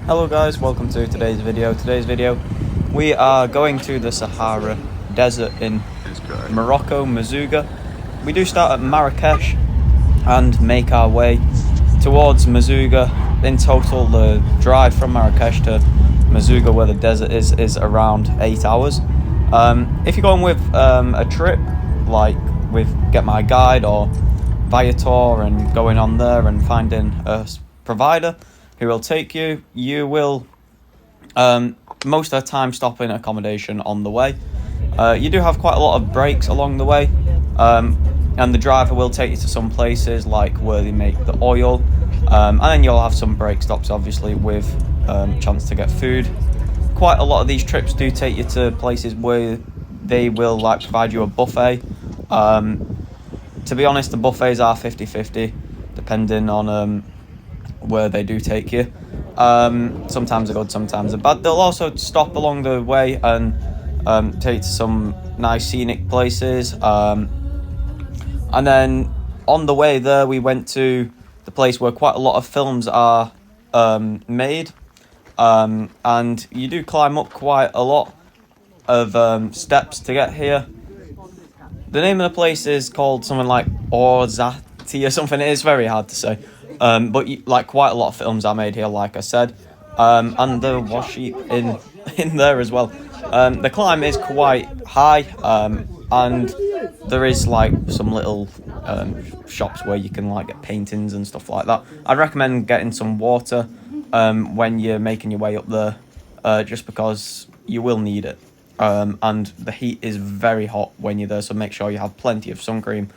Hello guys, welcome to today's video. We are going to the Sahara Desert in Morocco, Merzouga. We do start at Marrakech and make our way towards Merzouga. In total, the drive from Marrakech to Merzouga, where the desert is around 8 hours. If you're going with a trip, like with Get My Guide or Viator, and going on there and finding a provider who will take you, you will most of the time stop in accommodation on the way. You do have quite a lot of breaks along the way, and the driver will take you to some places like where they make the oil, and then you'll have some break stops, obviously, with chance to get food. Quite a lot of these trips do take you to places where they will provide you a buffet. To be honest, the buffets are 50-50 depending on where they do take you. Sometimes they're good, sometimes they're bad. They'll also stop along the way and take you to some nice scenic places. And then on the way there, we went to the place where quite a lot of films are made. And you do climb up quite a lot of steps to get here. The name of the place is called something like Orzati or something. It is very hard to say. But quite a lot of films are made here, like I said. And there was sheep in there as well. The climb is quite high, and there is some little shops where you can get paintings and stuff like that. I'd recommend getting some water when you're making your way up there, just because you will need it. And the heat is very hot when you're there, so make sure you have plenty of sun cream.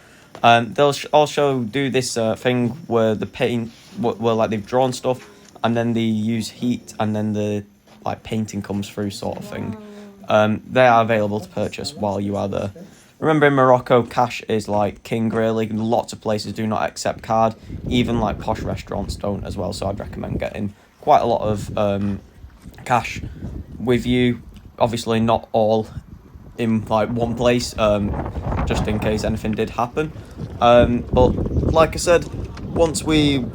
They'll also do this thing where the paint, where they've drawn stuff, and then they use heat, and then the painting comes through, sort of thing. They are available to purchase while you are there. Remember, in Morocco, cash is king, really. Lots of places do not accept card. Even posh restaurants don't as well. So I'd recommend getting quite a lot of cash with you. Obviously, not all in one place, just in case anything did happen. But like I said, once we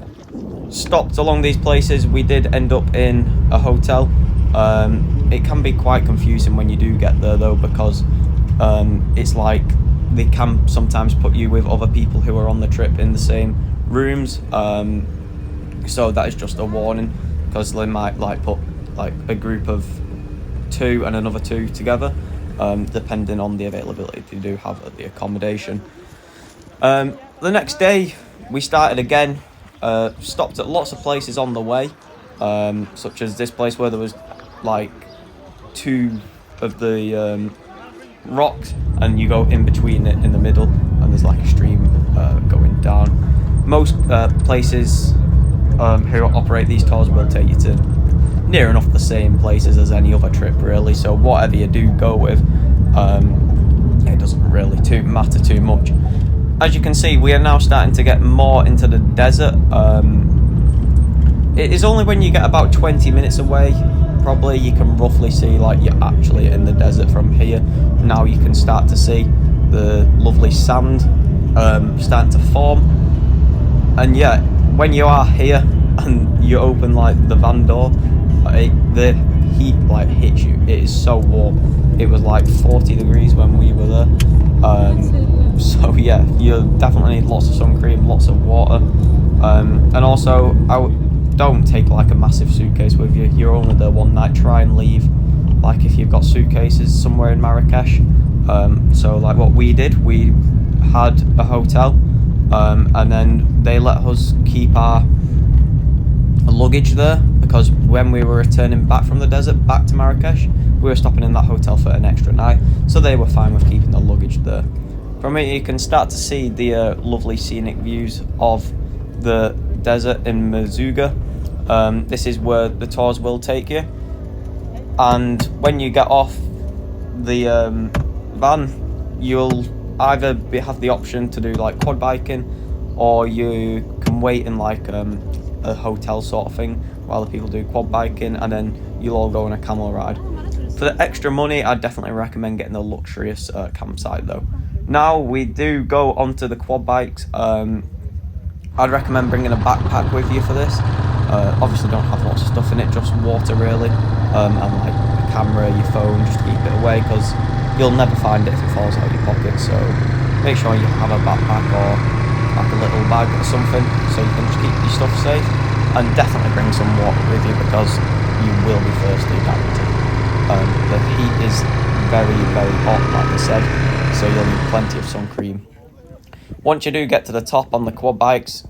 stopped along these places, we did end up in a hotel. It can be quite confusing when you do get there, though, because it's they can sometimes put you with other people who are on the trip in the same rooms. So that is just a warning, because they might put a group of 2 and another 2 together, depending on the availability they do have at the accommodation. The next day we started again, stopped at lots of places on the way, such as this place where there was 2 of the rocks, and you go in between it in the middle, and there's a stream going down. Most places who operate these tours will take you to near enough the same places as any other trip, really. So whatever you do go with, it doesn't really matter too much. As you can see, we are now starting to get more into the desert. It is only when you get about 20 minutes away, probably, you can roughly see you're actually in the desert from here. Now you can start to see the lovely sand starting to form. And yeah, when you are here and you open the van door, the heat hits you. It is so warm. It was 40 degrees when we were there. So yeah, you definitely need lots of sun cream, lots of water, and also don't take a massive suitcase with you. You're only there one night. Try and leave if you've got suitcases somewhere in Marrakech. So what we did, we had a hotel, and then they let us keep our luggage there, because when we were returning back from the desert back to Marrakech, we were stopping in that hotel for an extra night, so they were fine with keeping the luggage there. From here you can start to see the lovely scenic views of the desert in Merzouga. This is where the tours will take you, and when you get off the van, you'll either have the option to do quad biking, or you can wait in a hotel sort of thing while the people do quad biking, and then you'll all go on a camel ride. For the extra money, I'd definitely recommend getting the luxurious campsite, though. Now we do go onto the quad bikes. I'd recommend bringing a backpack with you for this. Obviously don't have lots of stuff in it, just water really, and like a camera, your phone, just to keep it away, because you'll never find it if it falls out of your pocket. So make sure you have a backpack or like a little bag or something, so you can just keep your stuff safe. And definitely bring some water with you, because you will be thirsty, guaranteed. The heat is very, very hot, like I said, so you'll need plenty of sun cream. Once you do get to the top on the quad bikes,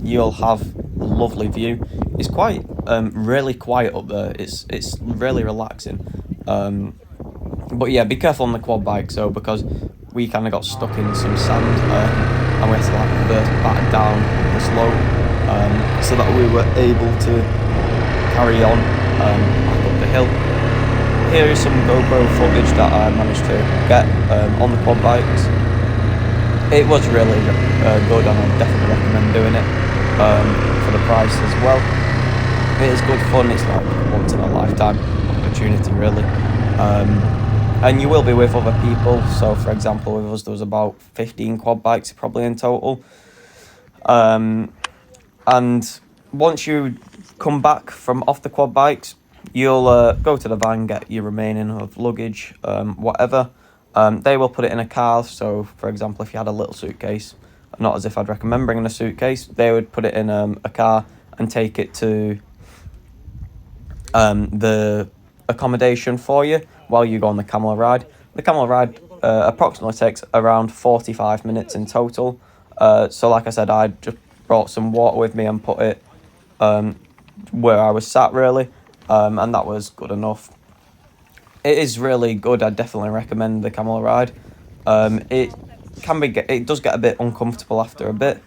you'll have a lovely view. It's quite really quiet up there. It's really relaxing. But yeah, be careful on the quad bike, so because we kind of got stuck in some sand, and we had to like reverse back down the slope, so that we were able to carry on back up the hill. Here is some GoPro footage that I managed to get on the quad bikes. It was really good, and I definitely recommend doing it for the price as well. It is good fun. It's like once in a lifetime opportunity, really. And you will be with other people. So for example, with us there was about 15 quad bikes probably in total. And once you come back from off the quad bikes, you'll go to the van, get your remaining of luggage, whatever. They will put it in a car. So for example, if you had a little suitcase, not as if I'd recommend bringing a suitcase, they would put it in a car and take it to the accommodation for you while you go on the camel ride. The camel ride approximately takes around 45 minutes in total. So like I said, I just brought some water with me and put it where I was sat, really, and that was good enough. It is really good. I definitely recommend the camel ride. It does get a bit uncomfortable after a bit,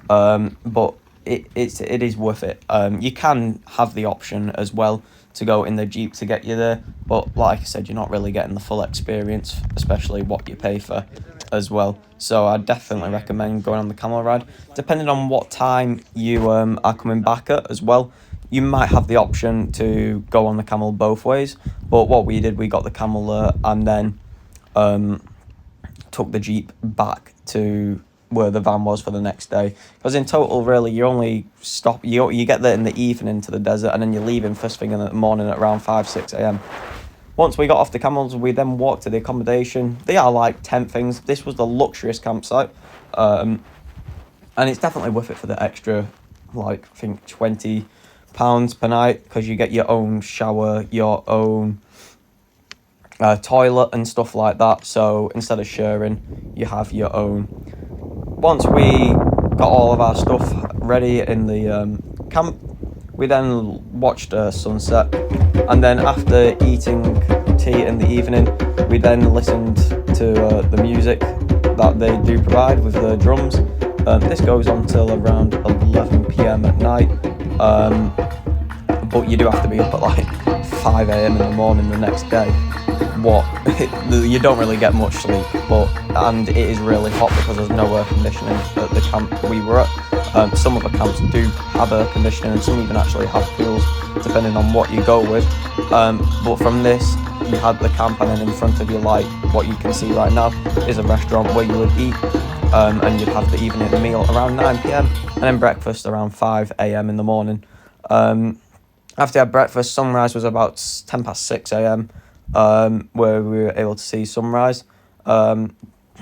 but it is worth it. You can have the option as well to go in the Jeep to get you there, but like I said, you're not really getting the full experience, especially what you pay for as well. So I definitely recommend going on the camel ride. Depending on what time you are coming back at as well, you might have the option to go on the camel both ways. But what we did, we got the camel and then took the Jeep back to where the van was for the next day. Because in total, really, you only stop, you get there in the evening to the desert, and then you're leaving first thing in the morning at around 5-6 a.m. Once we got off the camels, we then walked to the accommodation. They are like tent things. This was the luxurious campsite, and it's definitely worth it for the extra, like I think £20 per night, because you get your own shower, your own toilet and stuff like that. So instead of sharing, you have your own. Once we got all of our stuff ready in the camp, we then watched a sunset, and then after eating tea in the evening, we then listened to the music that they do provide with the drums. This goes on till around 11 p.m. at night, but you do have to be up at like 5 a.m. in the morning the next day. You don't really get much sleep, and it is really hot because there's no air conditioning at the camp we were at. Some of the camps do have air conditioning, and some even actually have pools, depending on what you go with. But from this, you had the camp, and then in front of you, like what you can see right now, is a restaurant where you would eat, and you'd have the evening meal around 9 p.m. and then breakfast around 5 a.m. in the morning. After you had breakfast, sunrise was about 6 a.m. Where we were able to see sunrise. There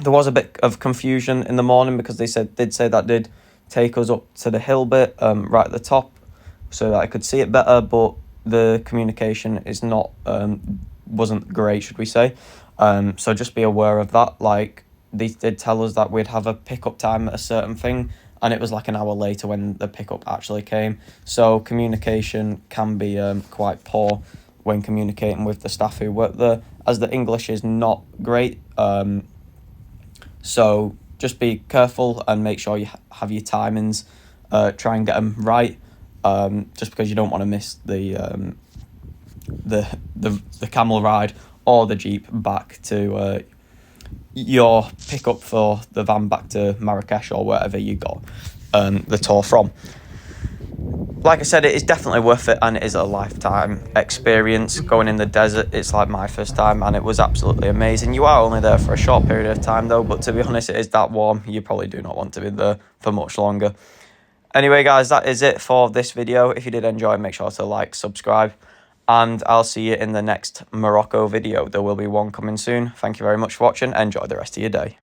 was a bit of confusion in the morning because they did say that did take us up to the hill bit right at the top so that I could see it better, but the communication is not wasn't great, should we say. So just be aware of that. Like, they did tell us that we'd have a pickup time at a certain thing, and it was like an hour later when the pickup actually came. So communication can be quite poor when communicating with the staff who work there, as the English is not great. So just be careful and make sure you have your timings. Try and get them right, just because you don't want to miss the camel ride or the Jeep back to your pickup for the van back to Marrakech or wherever you got the tour from. Like I said, it is definitely worth it, and it is a lifetime experience going in the desert. It's like my first time, and it was absolutely amazing. You are only there for a short period of time though, but to be honest, it is that warm, you probably do not want to be there for much longer. Anyway, guys, that is it for this video. If you did enjoy, make sure to like, subscribe, and I'll see you in the next Morocco video. There will be one coming soon. Thank you very much for watching. Enjoy the rest of your day.